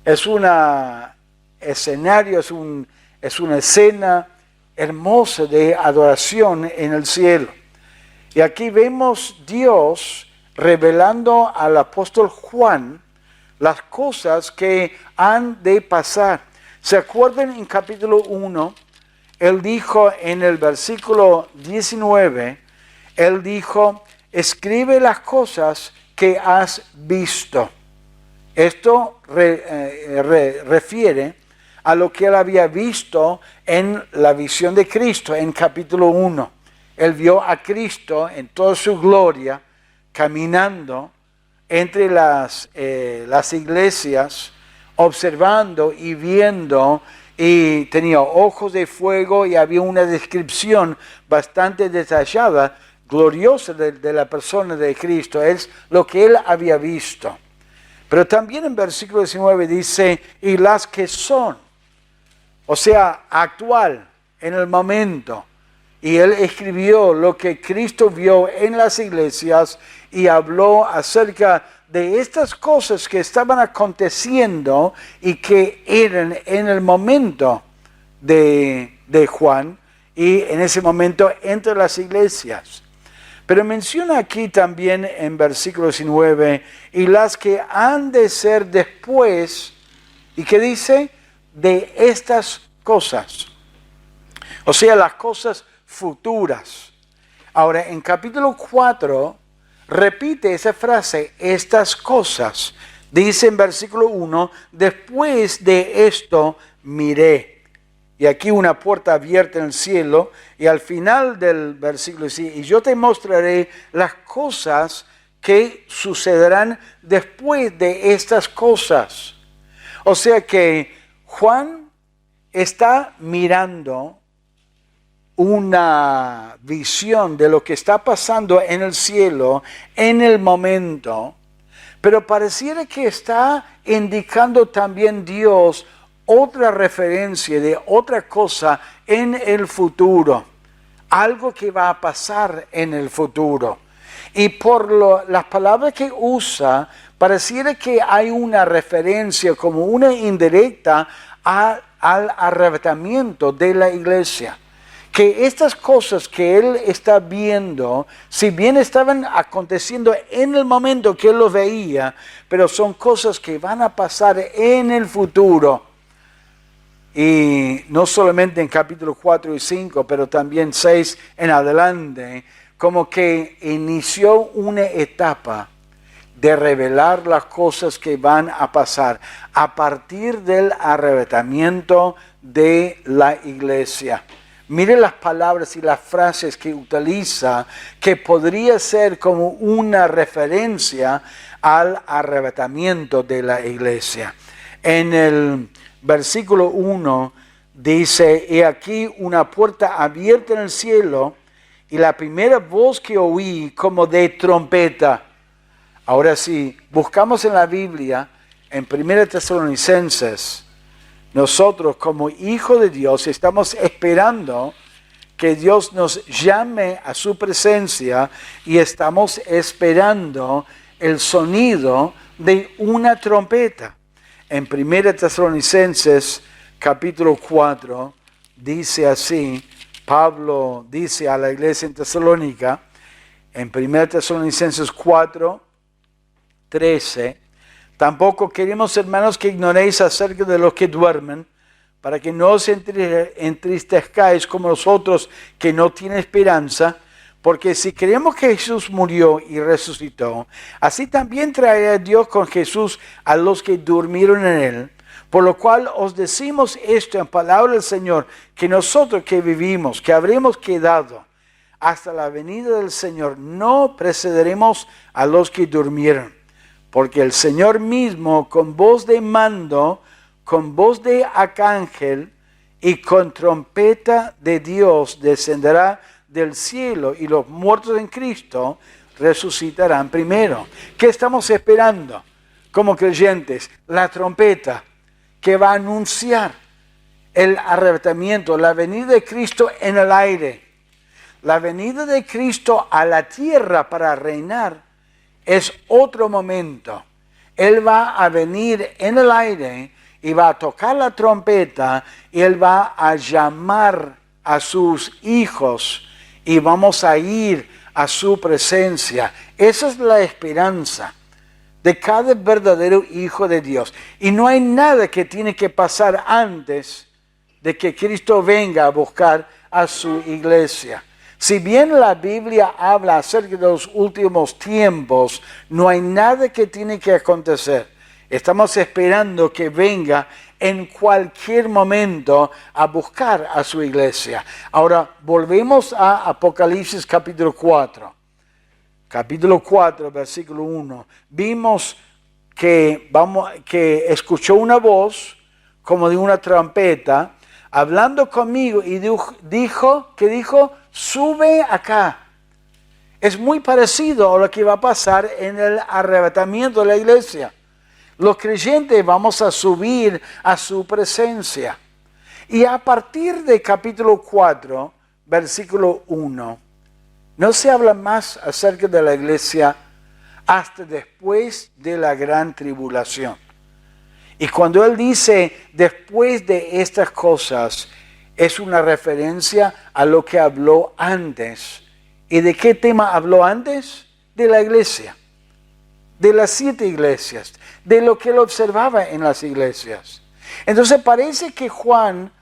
Es un escenario, es una escena hermosa de adoración en el cielo. Y aquí vemos Dios revelando al apóstol Juan las cosas que han de pasar. ¿Se acuerdan en capítulo 1? Él dijo en el versículo 19, él dijo, escribe las cosas que has visto. Esto refiere a lo que él había visto en la visión de Cristo en capítulo 1. Él vio a Cristo en toda su gloria caminando entre las iglesias, observando y viendo, y tenía ojos de fuego y había una descripción bastante detallada, gloriosa de la persona de Cristo. Es lo que él había visto. Pero también en versículo 19 dice, y las que son, o sea, actual, en el momento. Y él escribió lo que Cristo vio en las iglesias y habló acerca de estas cosas que estaban aconteciendo y que eran en el momento de Juan y en ese momento entre las iglesias. Pero menciona aquí también en versículo 19, y las que han de ser después, ¿y qué dice? De estas cosas. O sea, las cosas futuras. Ahora, en capítulo 4, repite esa frase, estas cosas. Dice en versículo 1, después de esto miré. Y aquí una puerta abierta en el cielo. Y al final del versículo dice, y yo te mostraré las cosas que sucederán después de estas cosas. O sea que Juan está mirando una visión de lo que está pasando en el cielo en el momento, pero pareciera que está indicando también Dios otra referencia de otra cosa en el futuro, algo que va a pasar en el futuro. Y por las palabras que usa, pareciera que hay una referencia como una indirecta al arrebatamiento de la iglesia. Que estas cosas que él está viendo, si bien estaban aconteciendo en el momento que él lo veía, pero son cosas que van a pasar en el futuro. Y no solamente en capítulo 4 y 5, pero también 6 en adelante, como que inició una etapa de revelar las cosas que van a pasar a partir del arrebatamiento de la iglesia. Mire las palabras y las frases que utiliza, que podría ser como una referencia al arrebatamiento de la iglesia. En el versículo 1 dice, he aquí una puerta abierta en el cielo, y la primera voz que oí como de trompeta. Ahora sí, buscamos en la Biblia, en 1 Tesalonicenses, nosotros como hijos de Dios estamos esperando que Dios nos llame a su presencia y estamos esperando el sonido de una trompeta. En 1 Tesalonicenses capítulo 4 dice así, Pablo dice a la iglesia en Tesalónica, en 1 Tesalonicenses 4, 13, tampoco queremos, hermanos, que ignoréis acerca de los que duermen, para que no os entristezcáis como los otros que no tienen esperanza, porque si creemos que Jesús murió y resucitó, así también traerá Dios con Jesús a los que durmieron en él. Por lo cual os decimos esto en palabra del Señor, que nosotros que vivimos, que habremos quedado hasta la venida del Señor, no precederemos a los que durmieron. Porque el Señor mismo, con voz de mando, con voz de arcángel y con trompeta de Dios, descenderá del cielo, y los muertos en Cristo resucitarán primero. ¿Qué estamos esperando como creyentes? La trompeta que va a anunciar el arrebatamiento, la venida de Cristo en el aire, la venida de Cristo a la tierra para reinar. Es otro momento. Él va a venir en el aire y va a tocar la trompeta y Él va a llamar a sus hijos y vamos a ir a su presencia. Esa es la esperanza de cada verdadero hijo de Dios. Y no hay nada que tiene que pasar antes de que Cristo venga a buscar a su iglesia. Si bien la Biblia habla acerca de los últimos tiempos, no hay nada que tiene que acontecer. Estamos esperando que venga en cualquier momento a buscar a su iglesia. Ahora, volvemos a Apocalipsis capítulo 4. Capítulo 4, versículo 1. Vimos que escuchó una voz como de una trompeta hablando conmigo y dijo, sube acá. Es muy parecido a lo que va a pasar en el arrebatamiento de la iglesia. Los creyentes vamos a subir a su presencia. Y a partir de capítulo 4, versículo 1, no se habla más acerca de la iglesia hasta después de la gran tribulación. Y cuando él dice después de estas cosas, es una referencia a lo que habló antes. ¿Y de qué tema habló antes? De la iglesia, de las 7 iglesias, de lo que él observaba en las iglesias. Entonces parece que Juan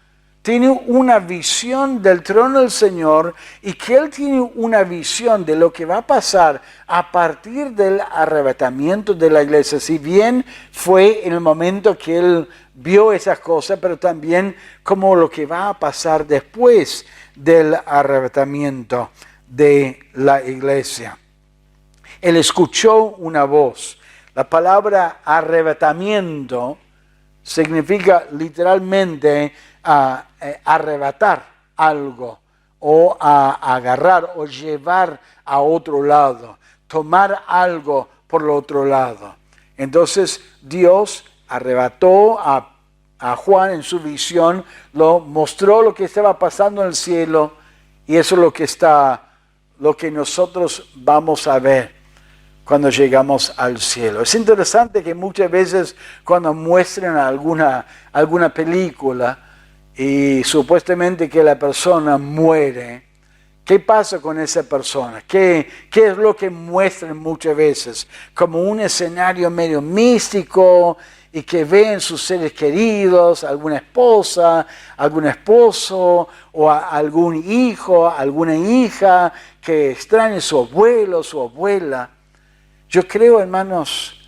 tiene una visión del trono del Señor y que él tiene una visión de lo que va a pasar a partir del arrebatamiento de la iglesia. Si bien fue en el momento que él vio esas cosas, pero también como lo que va a pasar después del arrebatamiento de la iglesia. Él escuchó una voz. La palabra arrebatamiento significa literalmente arrebatar algo o agarrar o llevar a otro lado, tomar algo por el otro lado. Entonces Dios arrebató a Juan en su visión, lo mostró lo que estaba pasando en el cielo y eso es lo que nosotros vamos a ver cuando llegamos al cielo. Es interesante que muchas veces cuando muestran alguna película y supuestamente que la persona muere, ¿qué pasa con esa persona? ¿Qué es lo que muestran muchas veces? Como un escenario medio místico y que ven sus seres queridos, alguna esposa, algún esposo o algún hijo, alguna hija que extraña a su abuelo, su abuela. Yo creo, hermanos,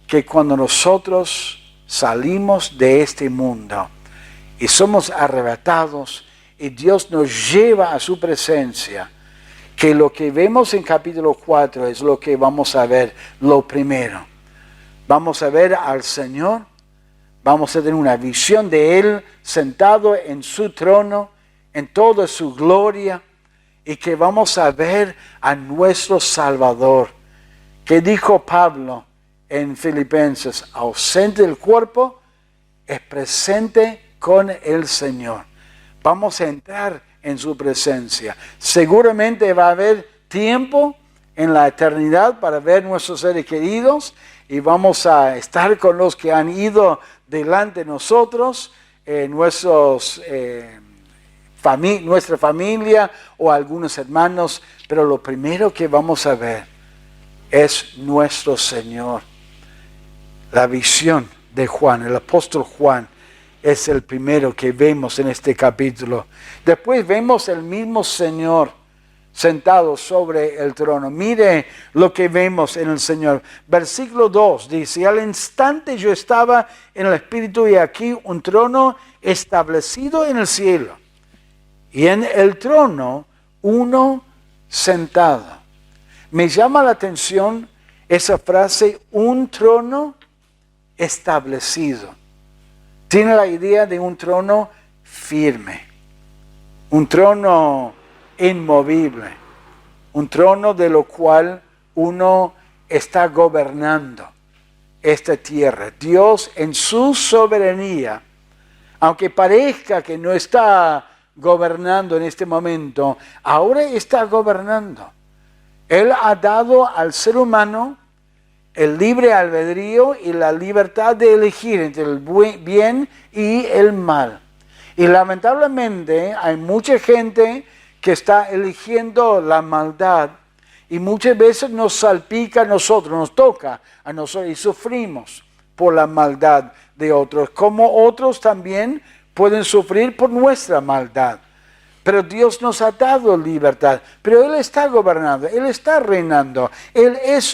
que cuando nosotros salimos de este mundo y somos arrebatados y Dios nos lleva a su presencia, que lo que vemos en capítulo 4 es lo que vamos a ver lo primero. Vamos a ver al Señor, vamos a tener una visión de Él sentado en su trono, en toda su gloria, y que vamos a ver a nuestro Salvador. Que dijo Pablo en Filipenses, ausente del cuerpo, es presente con el Señor. Vamos a entrar en su presencia. Seguramente va a haber tiempo en la eternidad para ver nuestros seres queridos y vamos a estar con los que han ido delante de nosotros, nuestra familia o algunos hermanos, pero lo primero que vamos a ver es nuestro Señor. La visión de Juan, el apóstol Juan, es el primero que vemos en este capítulo. Después vemos el mismo Señor sentado sobre el trono. Mire lo que vemos en el Señor. Versículo 2 dice, al instante yo estaba en el Espíritu y aquí un trono establecido en el cielo. Y en el trono uno sentado. Me llama la atención esa frase, un trono establecido. Tiene la idea de un trono firme, un trono inmovible, un trono de lo cual uno está gobernando esta tierra. Dios en su soberanía, aunque parezca que no está gobernando en este momento, ahora está gobernando. Él ha dado al ser humano el libre albedrío y la libertad de elegir entre el bien y el mal. Y lamentablemente hay mucha gente que está eligiendo la maldad y muchas veces nos salpica a nosotros, nos toca a nosotros y sufrimos por la maldad de otros, como otros también pueden sufrir por nuestra maldad. Pero Dios nos ha dado libertad, pero Él está gobernando, Él está reinando, Él es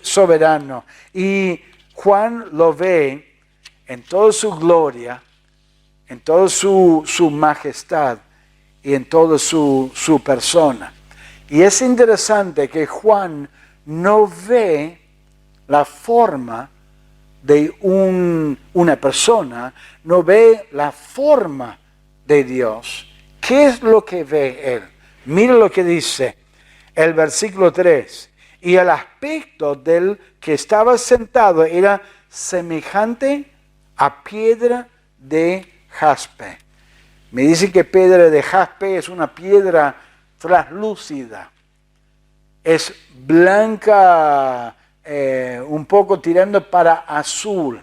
soberano. Y Juan lo ve en toda su gloria, en toda su majestad y en toda su persona. Y es interesante que Juan no ve la forma de una persona, no ve la forma de Dios. ¿Qué es lo que ve él? Mira lo que dice el versículo 3. Y el aspecto del que estaba sentado era semejante a piedra de jaspe. Me dice que piedra de jaspe es una piedra translúcida. Es blanca, un poco tirando para azul,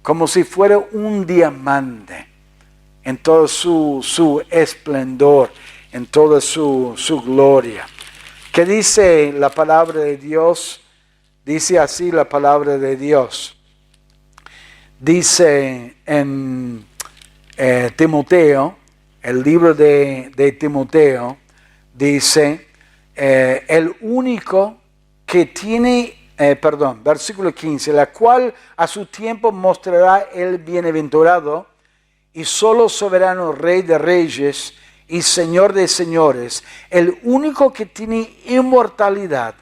como si fuera un diamante, en todo su esplendor, en toda su gloria. ¿Qué dice la palabra de Dios? Dice así la palabra de Dios. Dice en Timoteo, el libro de Timoteo, dice, el único que tiene, versículo 15, la cual a su tiempo mostrará el bienaventurado y solo soberano Rey de reyes y Señor de señores, el único que tiene inmortalidad,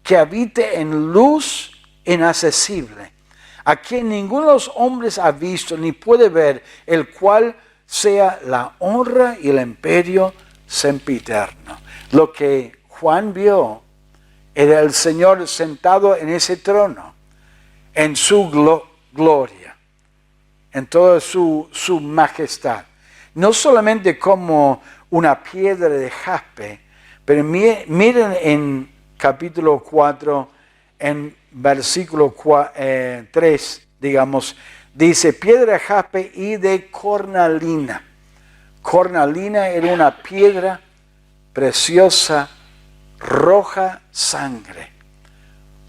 que habite en luz inaccesible, a quien ninguno de los hombres ha visto ni puede ver, el cual sea la honra y el imperio sempiterno. Lo que Juan vio era el Señor sentado en ese trono, en su gloria, en toda su majestad. No solamente como una piedra de jaspe, pero miren en capítulo 4, en versículo 3, digamos, dice piedra de jaspe y de cornalina. Cornalina era una piedra preciosa, roja sangre,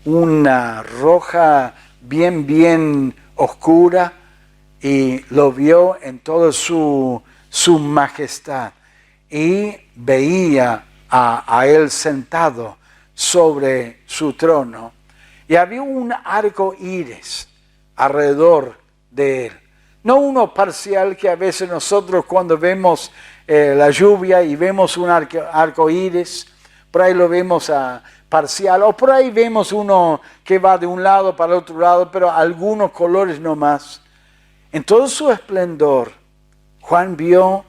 una roja bien oscura, y lo vio en toda su majestad y veía a él sentado sobre su trono y había un arco iris alrededor de él. No uno parcial que a veces nosotros cuando vemos la lluvia y vemos un arco iris, por ahí lo vemos parcial, o por ahí vemos uno que va de un lado para el otro lado, pero algunos colores no más. En todo su esplendor, Juan vio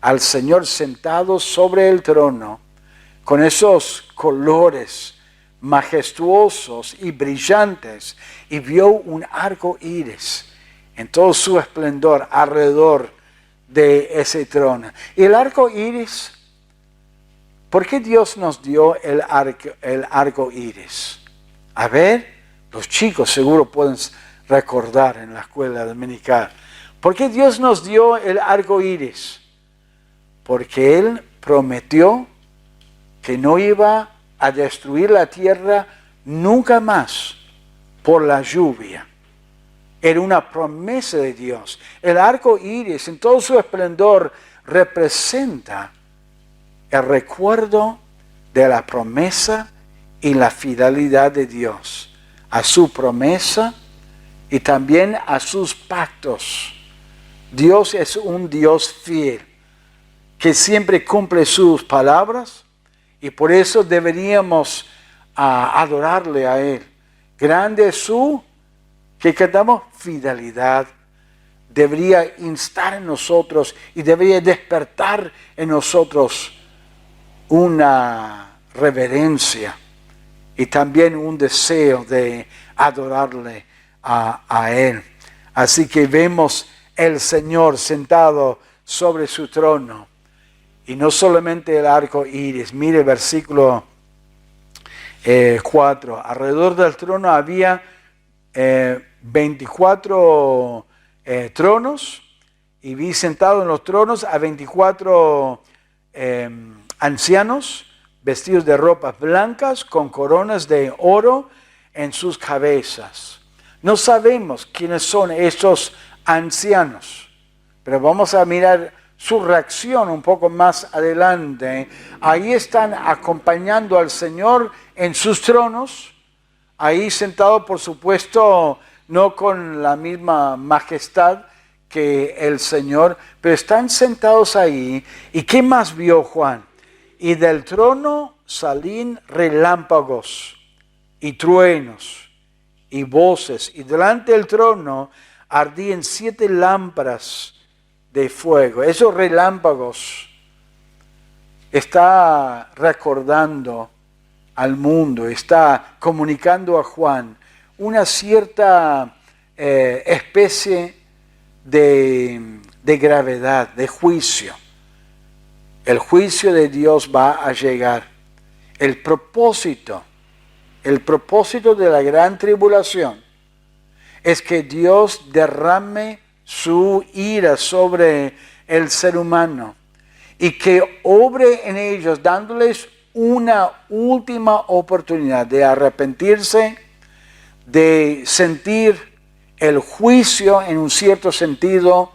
al Señor sentado sobre el trono, con esos colores majestuosos y brillantes, y vio un arco iris en todo su esplendor alrededor de ese trono. Y el arco iris, ¿por qué Dios nos dio el arco iris? A ver, los chicos seguro pueden recordar en la escuela dominical. ¿Por qué Dios nos dio el arco iris? Porque Él prometió que no iba a destruir la tierra nunca más por la lluvia. Era una promesa de Dios. El arco iris en todo su esplendor representa el recuerdo de la promesa y la fidelidad de Dios a su promesa y también a sus pactos. Dios es un Dios fiel que siempre cumple sus palabras y por eso deberíamos adorarle a Él. Grande es que cantamos fidelidad. Debería instar en nosotros y debería despertar en nosotros una reverencia y también un deseo de adorarle a Él. Así que vemos el Señor sentado sobre su trono y no solamente el arco iris. Mire el versículo 4. Alrededor del trono había 24 tronos, y vi sentado en los tronos a 24 ancianos vestidos de ropas blancas con coronas de oro en sus cabezas. No sabemos quiénes son estos ancianos, pero vamos a mirar su reacción un poco más adelante. Ahí están acompañando al Señor en sus tronos, ahí sentado, por supuesto, no con la misma majestad que el Señor, pero están sentados ahí. ¿Y qué más vio Juan? Y del trono salían relámpagos y truenos y voces, y delante del trono ardían 7 lámparas de fuego. Esos relámpagos está recordando al mundo, está comunicando a Juan una cierta especie de gravedad, de juicio. El juicio de Dios va a llegar. El propósito de la gran tribulación es que Dios derrame su ira sobre el ser humano y que obre en ellos, dándoles una última oportunidad de arrepentirse, de sentir el juicio en un cierto sentido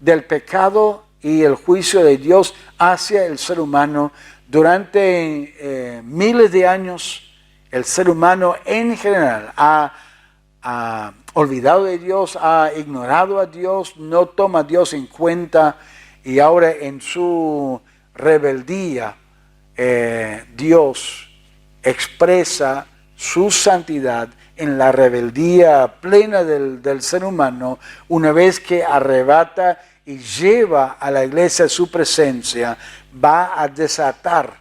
del pecado y el juicio de Dios hacia el ser humano. Durante miles de años, el ser humano en general ha olvidado de Dios, ha ignorado a Dios, no toma a Dios en cuenta, y ahora en su rebeldía Dios expresa su santidad en la rebeldía plena del ser humano, una vez que arrebata y lleva a la iglesia a su presencia. Va a desatar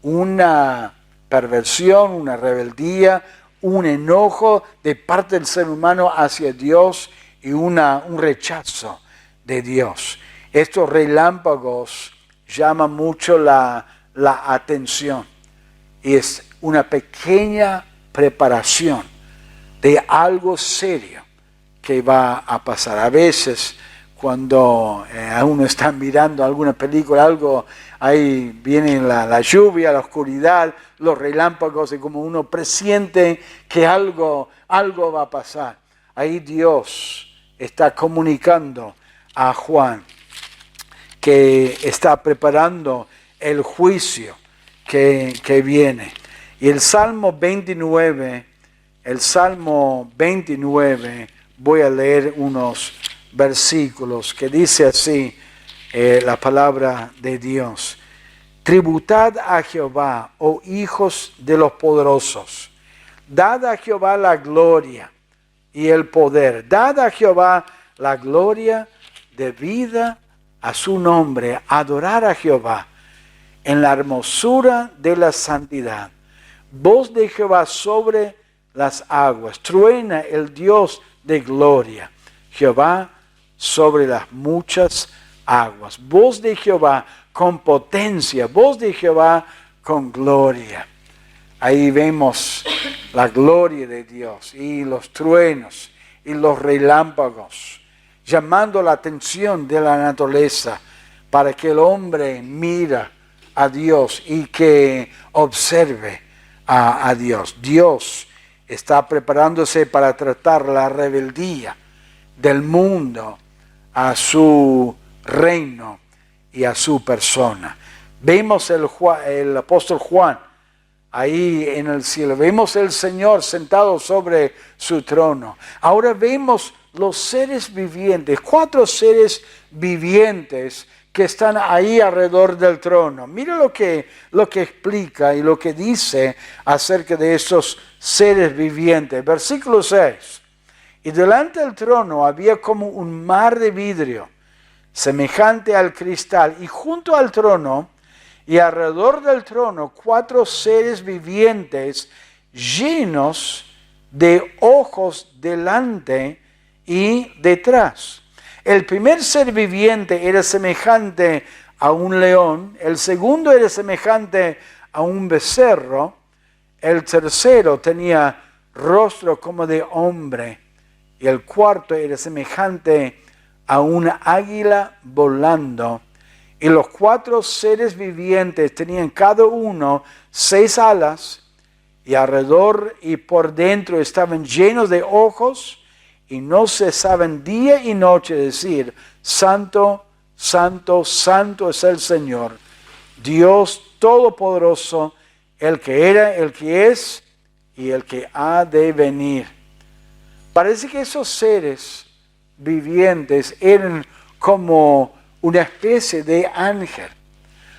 una perversión, una rebeldía, un enojo de parte del ser humano hacia Dios y un rechazo de Dios. Estos relámpagos llaman mucho la atención, y es una pequeña preparación de algo serio que va a pasar. A veces cuando uno está mirando alguna película, algo, ahí viene la lluvia, la oscuridad, los relámpagos, y como uno presiente que algo va a pasar. Ahí Dios está comunicando a Juan que está preparando el juicio que viene. Y el Salmo 29, voy a leer unos versículos que dice así la palabra de Dios. Tributad a Jehová, oh hijos de los poderosos. Dad a Jehová la gloria y el poder. Dad a Jehová la gloria debida a su nombre. Adorar a Jehová en la hermosura de la santidad. Voz de Jehová sobre las aguas. Truena el Dios de gloria. Jehová sobre las muchas aguas. Voz de Jehová con potencia. Voz de Jehová con gloria. Ahí vemos la gloria de Dios y los truenos y los relámpagos, llamando la atención de la naturaleza para que el hombre mira a Dios y que observe a Dios. Dios está preparándose para tratar la rebeldía del mundo a su reino y a su persona. Vemos el apóstol Juan ahí en el cielo. Vemos el Señor sentado sobre su trono. Ahora vemos los seres vivientes, 4 seres vivientes que están ahí alrededor del trono. Mira lo que explica y lo que dice acerca de esos seres vivientes. Versículo 6. Y delante del trono había como un mar de vidrio, semejante al cristal, y junto al trono y alrededor del trono 4 seres vivientes llenos de ojos delante y detrás. El primer ser viviente era semejante a un león, el segundo era semejante a un becerro, El tercero tenía rostro como de hombre, y el cuarto era semejante a una águila volando. Y los 4 seres vivientes tenían cada uno 6 alas, y alrededor y por dentro estaban llenos de ojos, y no cesaban día y noche de decir: Santo, santo, santo es el Señor, Dios Todopoderoso, el que era, el que es y el que ha de venir. Parece que esos seres vivientes eran como una especie de ángel.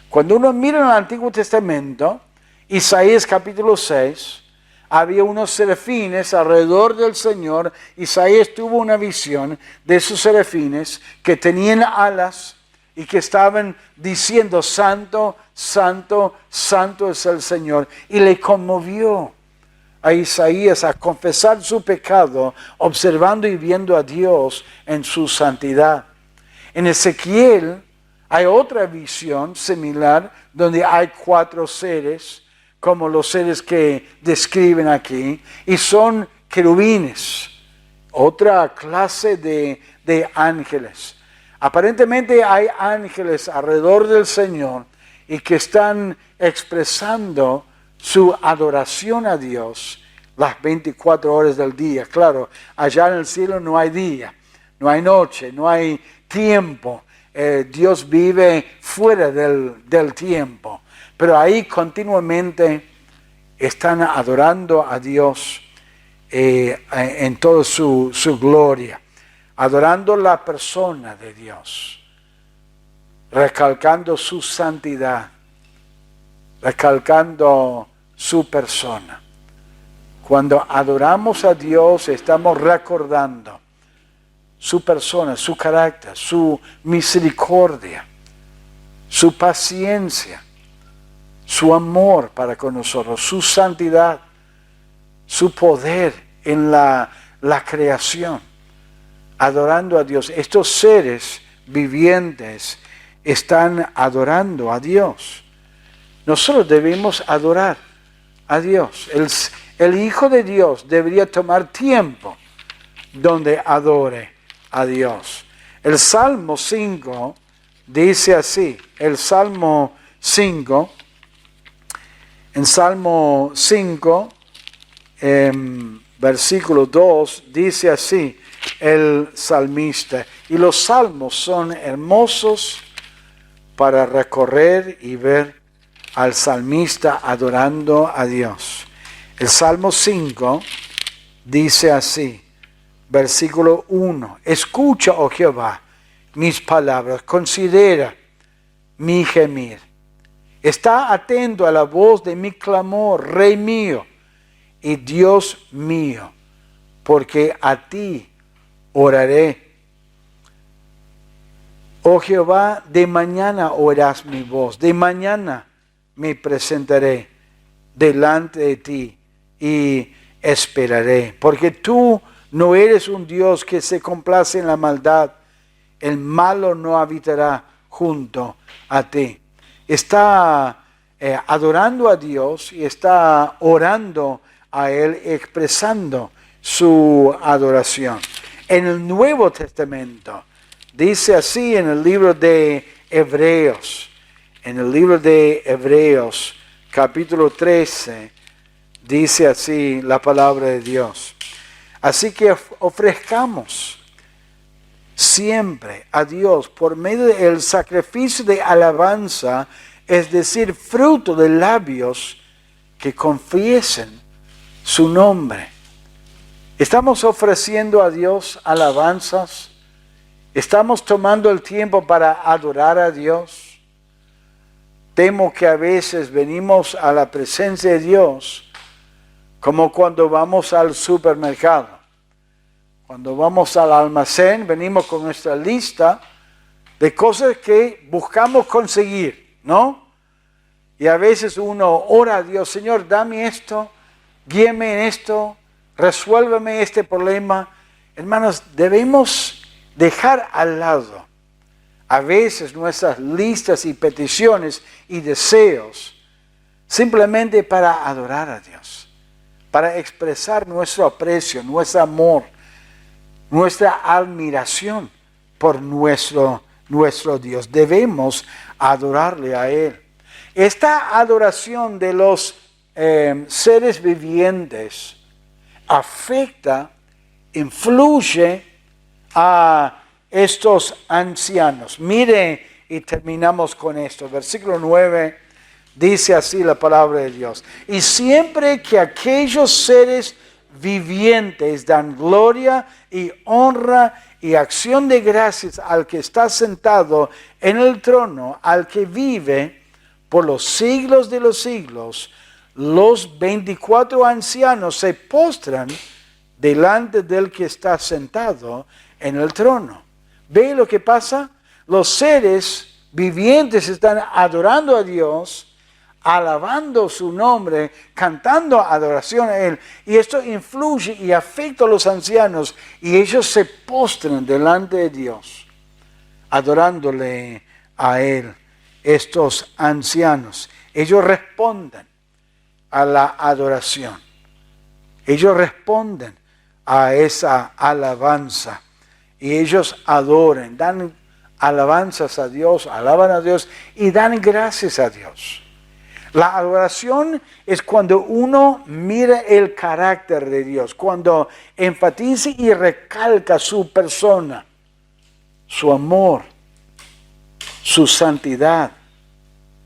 Cuando uno mira en el Antiguo Testamento, Isaías capítulo 6, había unos serafines alrededor del Señor. Isaías tuvo una visión de esos serafines que tenían alas y que estaban diciendo: Santo, santo, santo es el Señor. Y le conmovió a Isaías a confesar su pecado, observando y viendo a Dios en su santidad. En Ezequiel hay otra visión similar, donde hay 4 seres, como los seres que describen aquí, y son querubines, otra clase de ángeles. Aparentemente hay ángeles alrededor del Señor y que están expresando su adoración a Dios las 24 horas del día. Claro, allá en el cielo no hay día, no hay noche, no hay tiempo. Dios vive fuera del tiempo. Pero ahí continuamente están adorando a Dios en toda su gloria, adorando la persona de Dios, recalcando su santidad, recalcando su persona. Cuando adoramos a Dios, estamos recordando su persona, su carácter, su misericordia, su paciencia, su amor para con nosotros, su santidad, su poder en la creación, adorando a Dios. Estos seres vivientes están adorando a Dios. Nosotros debemos adorar a Dios. El Hijo de Dios debería tomar tiempo donde adore a Dios. El Salmo 5 dice así, el Salmo 5, en Salmo 5, versículo 2, dice así el salmista: y los salmos son hermosos para recorrer y ver al salmista adorando a Dios. El Salmo 5 dice así, versículo 1: escucha, oh Jehová, mis palabras, considera mi gemir. Está atento a la voz de mi clamor, Rey mío y Dios mío, porque a ti oraré. Oh Jehová, de mañana oirás mi voz, de mañana me presentaré delante de ti y esperaré, porque tú no eres un Dios que se complace en la maldad, el malo no habitará junto a ti. Está adorando a Dios y está orando a Él, expresando su adoración. En el Nuevo Testamento, dice así en el libro de Hebreos, capítulo 13, dice así la palabra de Dios: así que ofrezcamos siempre a Dios por medio del sacrificio de alabanza, es decir, fruto de labios que confiesen su nombre. ¿Estamos ofreciendo a Dios alabanzas? ¿Estamos tomando el tiempo para adorar a Dios? Temo que a veces venimos a la presencia de Dios como cuando vamos al supermercado. Cuando vamos al almacén, venimos con nuestra lista de cosas que buscamos conseguir, ¿no? Y a veces uno ora a Dios: Señor, dame esto, guíame en esto, resuélveme este problema. Hermanos, debemos dejar al lado a veces nuestras listas y peticiones y deseos, simplemente para adorar a Dios, para expresar nuestro aprecio, nuestro amor, nuestra admiración por nuestro Dios. Debemos adorarle a Él. Esta adoración de los seres vivientes afecta, influye a estos ancianos. Mire, y terminamos con esto. Versículo 9 dice así la palabra de Dios. Y siempre que aquellos seres vivientes dan gloria y honra y acción de gracias al que está sentado en el trono, al que vive por los siglos de los siglos, los 24 ancianos se postran delante del que está sentado en el trono. ¿Ve lo que pasa? Los seres vivientes están adorando a Dios, alabando su nombre, cantando adoración a Él. Y esto influye y afecta a los ancianos. Y ellos se postran delante de Dios, adorándole a Él. Estos ancianos, ellos responden a la adoración. Ellos responden a esa alabanza. Y ellos adoran, dan alabanzas a Dios, alaban a Dios y dan gracias a Dios. La adoración es cuando uno mira el carácter de Dios, cuando enfatiza y recalca su persona, su amor, su santidad,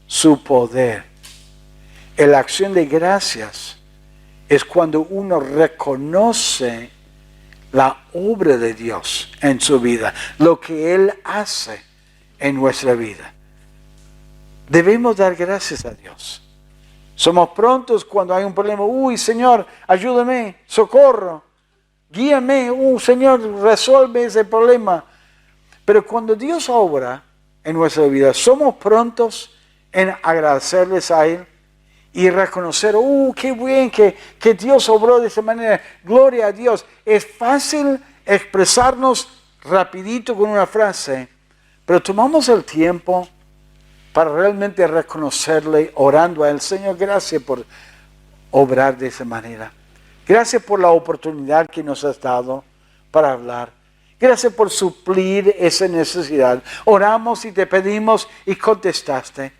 su poder. La acción de gracias es cuando uno reconoce la obra de Dios en su vida, lo que Él hace en nuestra vida. Debemos dar gracias a Dios. Somos prontos cuando hay un problema. Uy, Señor, ayúdame, socorro, guíame. Señor, resuelve ese problema. Pero cuando Dios obra en nuestra vida, somos prontos en agradecerles a Él y reconocer, qué bien que Dios obró de esa manera. Gloria a Dios. Es fácil expresarnos rapidito con una frase, pero tomamos el tiempo para realmente reconocerle, orando a Él. Señor, gracias por obrar de esa manera. Gracias por la oportunidad que nos has dado para hablar. Gracias por suplir esa necesidad. Oramos y te pedimos y contestaste.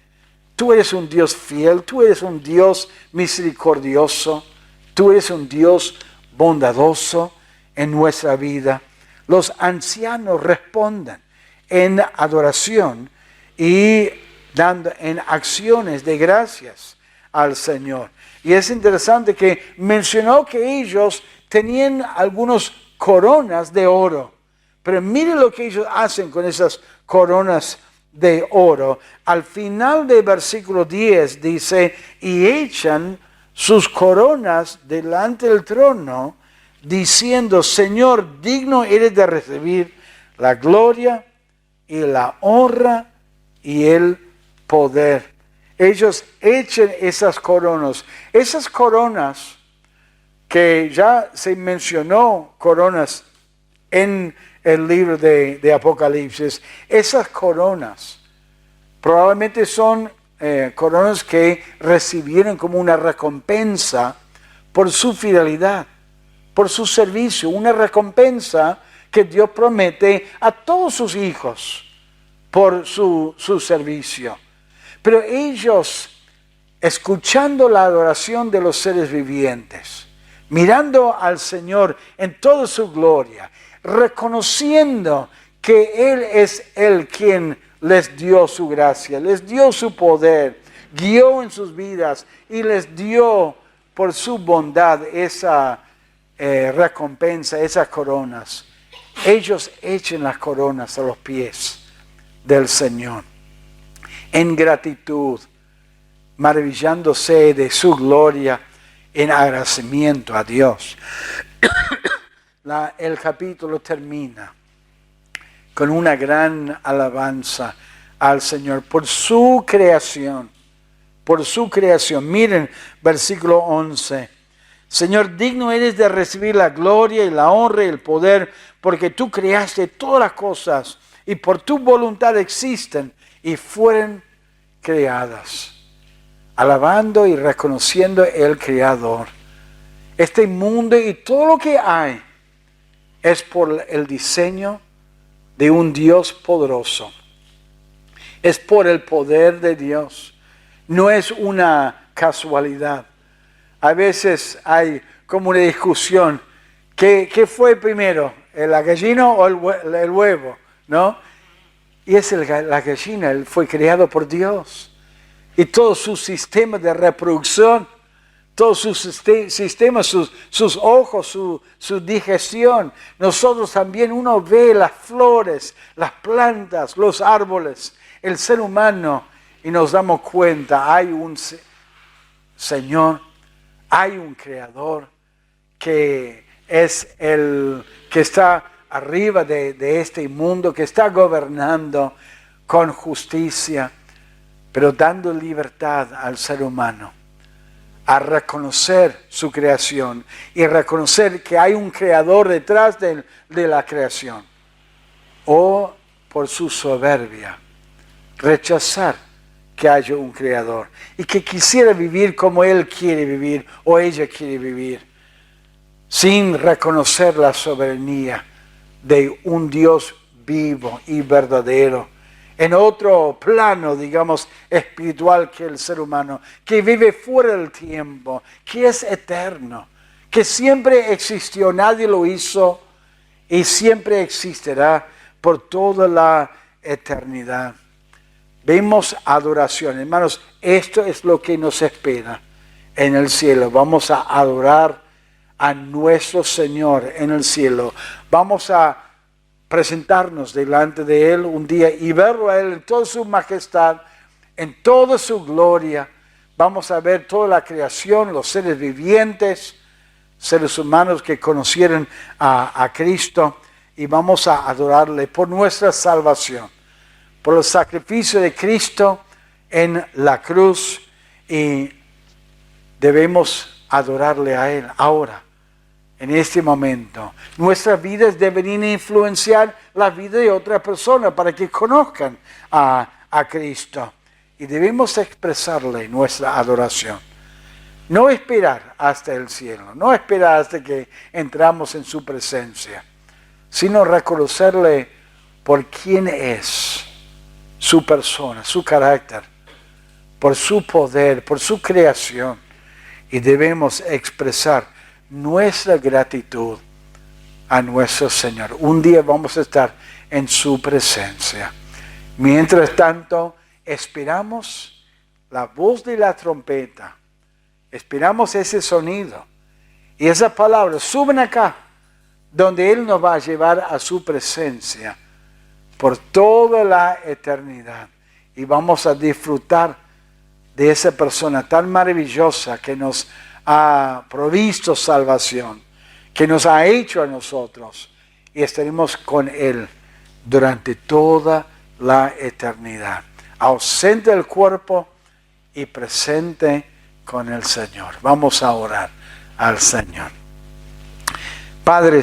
Tú eres un Dios fiel, tú eres un Dios misericordioso, tú eres un Dios bondadoso en nuestra vida. Los ancianos responden en adoración y dando en acciones de gracias al Señor. Y es interesante que mencionó que ellos tenían algunas coronas de oro. Pero mire lo que ellos hacen con esas coronas de oro. Al final del versículo 10 dice, y echan sus coronas delante del trono, diciendo, Señor, digno eres de recibir la gloria y la honra y el poder. Ellos echan esas coronas. Esas coronas que ya se mencionó, coronas en el libro de Apocalipsis, esas coronas probablemente son coronas que recibieron como una recompensa por su fidelidad, por su servicio, una recompensa que Dios promete a todos sus hijos por su servicio. Pero ellos, escuchando la adoración de los seres vivientes, mirando al Señor en toda su gloria, reconociendo que Él es el quien les dio su gracia, les dio su poder, guió en sus vidas y les dio por su bondad esa recompensa, esas coronas. Ellos echen las coronas a los pies del Señor en gratitud, maravillándose de su gloria en agradecimiento a Dios. El capítulo termina con una gran alabanza al Señor por su creación. Por su creación. Miren, versículo 11. Señor, digno eres de recibir la gloria y la honra y el poder, porque tú creaste todas las cosas y por tu voluntad existen y fueron creadas. alabando y reconociendo el Creador. Este mundo y todo lo que hay es por el diseño de un Dios poderoso. Es por el poder de Dios. No es una casualidad. A veces hay como una discusión. ¿Qué fue primero? ¿La gallina o el huevo? ¿No? Y es la gallina, él fue creado por Dios. Y todo su sistema de reproducción, todos sus sistemas, sus ojos, su digestión. Nosotros también, uno ve las flores, las plantas, los árboles, el ser humano, y nos damos cuenta, hay un Señor, hay un Creador que es el que está arriba de este mundo, que está gobernando con justicia, pero dando libertad al ser humano a reconocer su creación y reconocer que hay un creador detrás de la creación. O por su soberbia, rechazar que haya un creador y que quisiera vivir como él quiere vivir o ella quiere vivir, sin reconocer la soberanía de un Dios vivo y verdadero, en otro plano, digamos, espiritual que el ser humano, que vive fuera del tiempo, que es eterno, que siempre existió, nadie lo hizo y siempre existirá por toda la eternidad. Vemos adoración, hermanos, esto es lo que nos espera en el cielo. Vamos a adorar a nuestro Señor en el cielo. Vamos a presentarnos delante de Él un día y verlo a Él en toda su majestad, en toda su gloria. Vamos a ver toda la creación, los seres vivientes, seres humanos que conocieron a Cristo, y vamos a adorarle por nuestra salvación, por el sacrificio de Cristo en la cruz, y debemos adorarle a Él ahora. En este momento, nuestras vidas deberían influenciar la vida de otra persona para que conozcan a Cristo. Y debemos expresarle nuestra adoración. No esperar hasta el cielo, no esperar hasta que entramos en su presencia, sino reconocerle por quién es, su persona, su carácter, por su poder, por su creación. Y debemos expresar nuestra gratitud a nuestro Señor. Un día vamos a estar en su presencia. Mientras tanto, esperamos la voz de la trompeta. Esperamos ese sonido. Y esas palabras suben acá, donde Él nos va a llevar a su presencia por toda la eternidad. Y vamos a disfrutar de esa persona tan maravillosa que nos ha provisto salvación, que nos ha hecho a nosotros, y estaremos con Él durante toda la eternidad, ausente del cuerpo y presente con el Señor. Vamos a orar al Señor. Padre